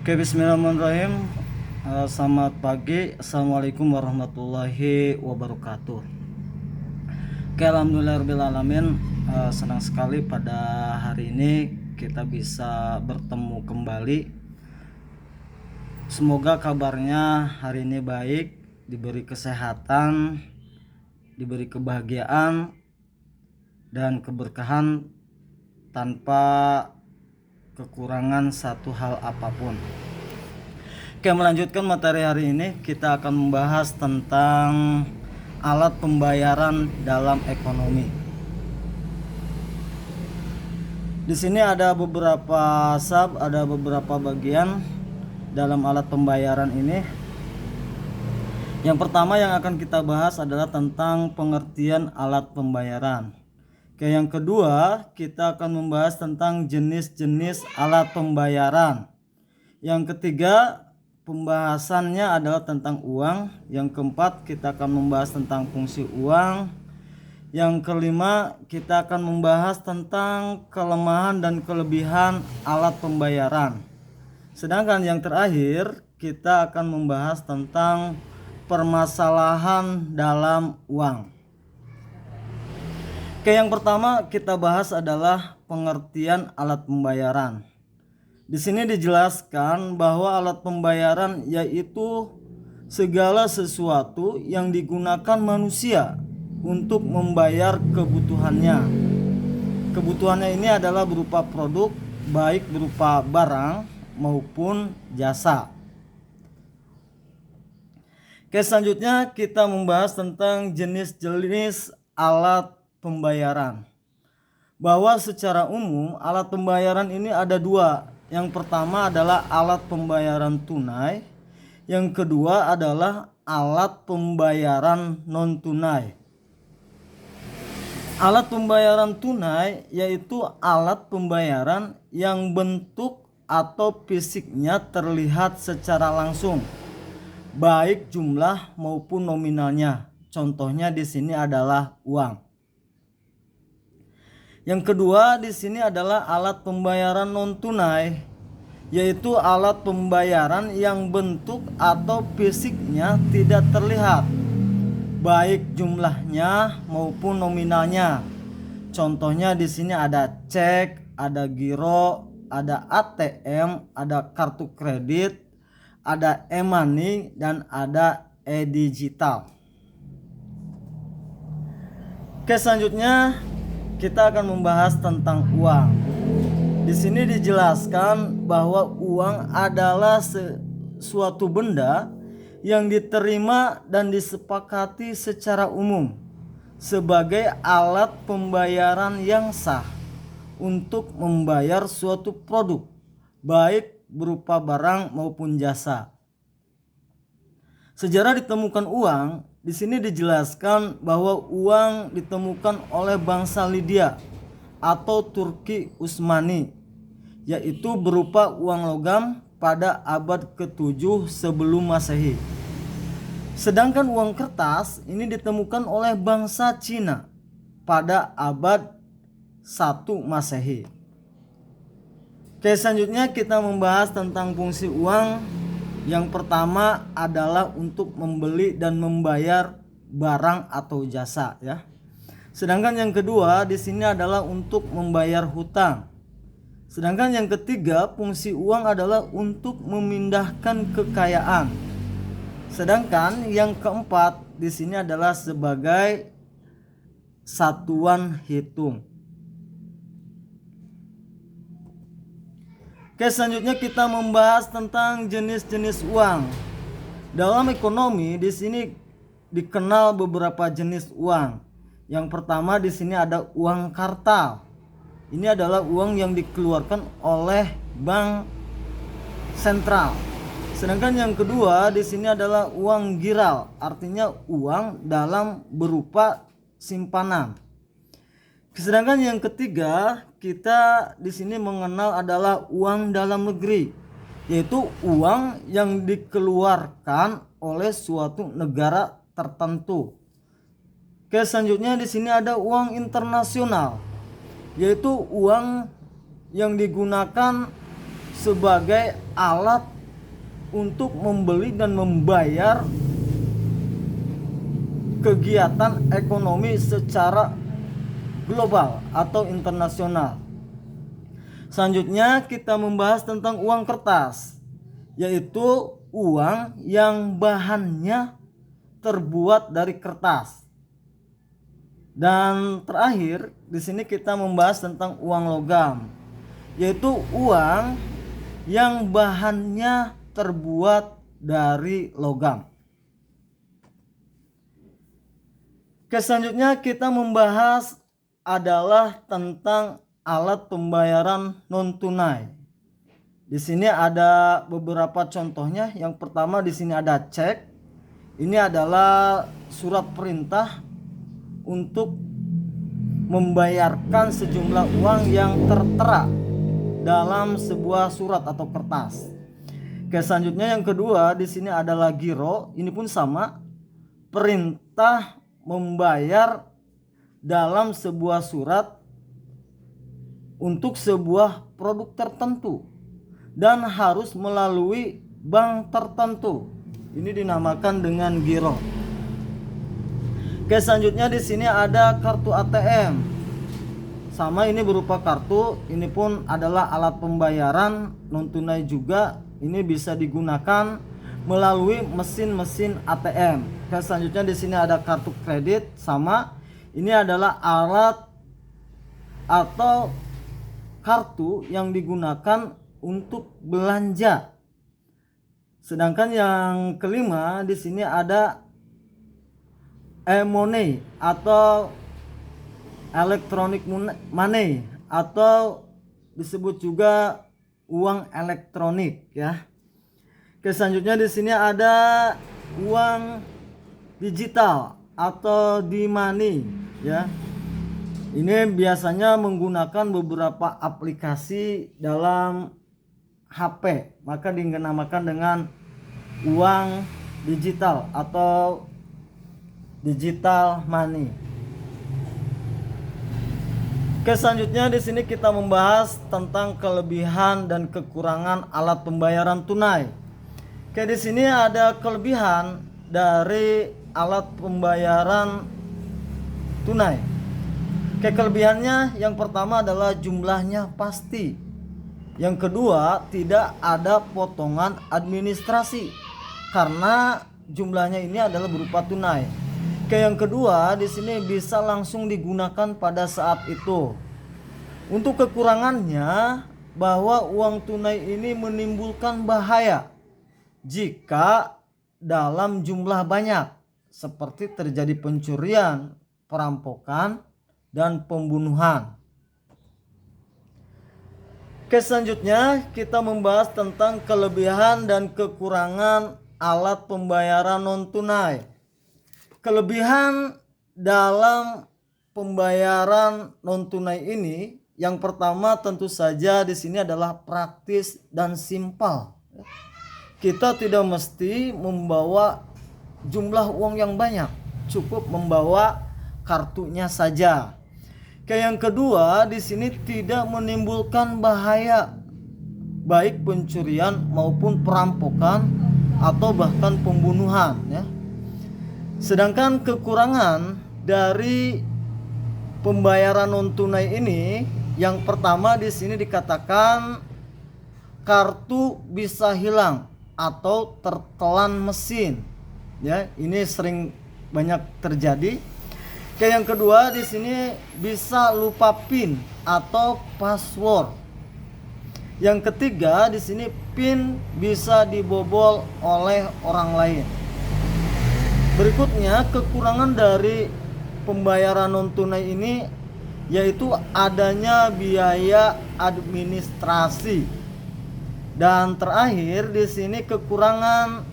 Oke, bismillahirrahmanirrahim. Selamat pagi. Assalamualaikum warahmatullahi wabarakatuh. Oke, alhamdulillahirrahmanirrahim. Senang sekali pada hari ini kita bisa bertemu kembali. Semoga kabarnya hari ini baik, diberi kesehatan, diberi kebahagiaan dan keberkahan tanpa kekurangan satu hal apapun. Oke, melanjutkan materi hari ini, kita akan membahas tentang alat pembayaran dalam ekonomi. Di sini ada beberapa ada beberapa bagian dalam alat pembayaran ini. Yang pertama yang akan kita bahas adalah tentang pengertian alat pembayaran. Oke, yang kedua kita akan membahas tentang jenis-jenis alat pembayaran. Yang ketiga pembahasannya adalah tentang uang. Yang keempat kita akan membahas tentang fungsi uang. Yang kelima kita akan membahas tentang kelemahan dan kelebihan alat pembayaran. Sedangkan yang terakhir kita akan membahas tentang permasalahan dalam uang. Oke, yang pertama kita bahas adalah pengertian alat pembayaran. Di sini dijelaskan bahwa alat pembayaran yaitu segala sesuatu yang digunakan manusia untuk membayar kebutuhannya. Kebutuhannya ini adalah berupa produk, baik berupa barang maupun jasa. Oke, selanjutnya kita membahas tentang jenis-jenis alat pembayaran. Bahwa secara umum alat pembayaran ini ada dua. Yang pertama adalah alat pembayaran tunai. Yang kedua adalah alat pembayaran non tunai. Alat pembayaran tunai yaitu alat pembayaran yang bentuk atau fisiknya terlihat secara langsung, baik jumlah maupun nominalnya. Contohnya di sini adalah uang. Yang kedua di sini adalah alat pembayaran non tunai, yaitu alat pembayaran yang bentuk atau fisiknya tidak terlihat, baik jumlahnya maupun nominalnya. Contohnya di sini ada cek, ada giro, ada ATM, ada kartu kredit, ada e-money dan ada e-digital. Oke, selanjutnya kita akan membahas tentang uang. Di sini dijelaskan bahwa uang adalah suatu benda yang diterima dan disepakati secara umum sebagai alat pembayaran yang sah untuk membayar suatu produk, baik berupa barang maupun jasa. Sejarah ditemukan uang. Di sini dijelaskan bahwa uang ditemukan oleh bangsa Lydia atau Turki Utsmani, yaitu berupa uang logam pada abad ke-7 sebelum Masehi. Sedangkan uang kertas ini ditemukan oleh bangsa Cina pada abad 1 Masehi. Oke, selanjutnya kita membahas tentang fungsi uang. Yang pertama adalah untuk membeli dan membayar barang atau jasa, ya. Sedangkan yang kedua di sini adalah untuk membayar hutang. Sedangkan yang ketiga fungsi uang adalah untuk memindahkan kekayaan. Sedangkan yang keempat di sini adalah sebagai satuan hitung. Oke, selanjutnya kita membahas tentang jenis-jenis uang. Dalam ekonomi di sini dikenal beberapa jenis uang. Yang pertama di sini ada uang kartal. Ini adalah uang yang dikeluarkan oleh bank sentral. Sedangkan yang kedua di sini adalah uang giral, artinya uang dalam berupa simpanan. Sedangkan yang ketiga kita di sini mengenal adalah uang dalam negeri, yaitu uang yang dikeluarkan oleh suatu negara tertentu. Oke, selanjutnya di sini ada uang internasional, yaitu uang yang digunakan sebagai alat untuk membeli dan membayar kegiatan ekonomi secara global atau internasional. Selanjutnya kita membahas tentang uang kertas, yaitu uang yang bahannya terbuat dari kertas. Dan terakhir di sini kita membahas tentang uang logam, yaitu uang yang bahannya terbuat dari logam. Selanjutnya kita membahas adalah tentang alat pembayaran non tunai. Di sini ada beberapa contohnya. Yang pertama di sini ada cek. Ini adalah surat perintah untuk membayarkan sejumlah uang yang tertera dalam sebuah surat atau kertas. Selanjutnya yang kedua di sini adalah giro. Ini pun sama, perintah membayar dalam sebuah surat untuk sebuah produk tertentu dan harus melalui bank tertentu. Ini dinamakan dengan giro. Selanjutnya di sini ada kartu ATM. Sama, ini berupa kartu. Ini pun adalah alat pembayaran non tunai juga. Ini bisa digunakan melalui mesin-mesin ATM. Selanjutnya di sini ada kartu kredit. Sama, ini adalah alat atau kartu yang digunakan untuk belanja. Sedangkan yang kelima di sini ada e-money atau electronic money atau disebut juga uang elektronik ya. Selanjutnya di sini ada uang digital atau D-money ya. Ini biasanya menggunakan beberapa aplikasi dalam HP, maka dinamakan dengan uang digital atau digital money. Selanjutnya di sini kita membahas tentang kelebihan dan kekurangan alat pembayaran tunai. Di sini ada kelebihan dari alat pembayaran tunai. Kelebihannya yang pertama adalah jumlahnya pasti. Yang kedua, tidak ada potongan administrasi karena jumlahnya ini adalah berupa tunai. Yang kedua, di sini bisa langsung digunakan pada saat itu. Untuk kekurangannya, bahwa uang tunai ini menimbulkan bahaya jika dalam jumlah banyak, seperti terjadi pencurian, perampokan, dan pembunuhan. Selanjutnya kita membahas tentang kelebihan dan kekurangan alat pembayaran non tunai. Kelebihan dalam pembayaran non tunai ini, yang pertama tentu saja di sini adalah praktis dan simpel. Kita tidak mesti membawa jumlah uang yang banyak, cukup membawa kartunya saja. Yang kedua, di sini tidak menimbulkan bahaya, baik pencurian maupun perampokan atau bahkan pembunuhan ya. Sedangkan kekurangan dari pembayaran non tunai ini, yang pertama di sini dikatakan kartu bisa hilang atau tertelan mesin. Ya, ini sering banyak terjadi. Yang kedua di sini bisa lupa PIN atau password. Yang ketiga di sini PIN bisa dibobol oleh orang lain. Berikutnya kekurangan dari pembayaran non tunai ini yaitu adanya biaya administrasi. Dan terakhir di sini kekurangan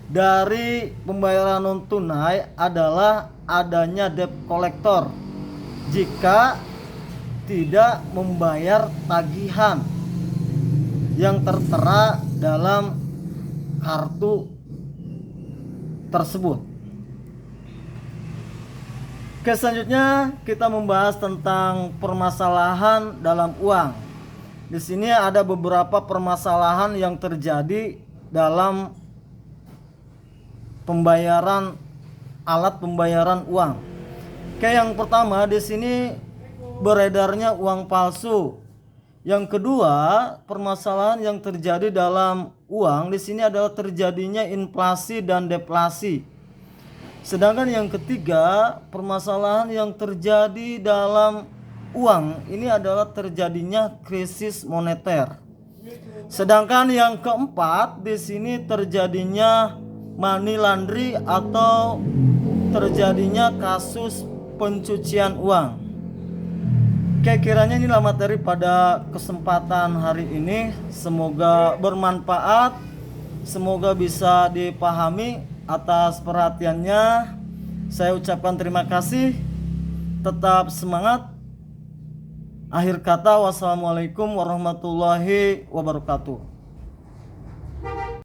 dari pembayaran non tunai adalah adanya debt collector jika tidak membayar tagihan yang tertera dalam kartu tersebut. Selanjutnya kita membahas tentang permasalahan dalam uang. Di sini ada beberapa permasalahan yang terjadi dalam pembayaran alat pembayaran uang. Oke, yang pertama di sini beredarnya uang palsu. Yang kedua, permasalahan yang terjadi dalam uang di sini adalah terjadinya inflasi dan deflasi. Sedangkan yang ketiga, permasalahan yang terjadi dalam uang ini adalah terjadinya krisis moneter. Sedangkan yang keempat, di sini terjadinya money laundry atau terjadinya kasus pencucian uang. Oke, kiranya inilah materi pada kesempatan hari ini. Semoga bermanfaat, semoga bisa dipahami. Atas perhatiannya saya ucapkan terima kasih. Tetap semangat. Akhir kata, wassalamualaikum warahmatullahi wabarakatuh.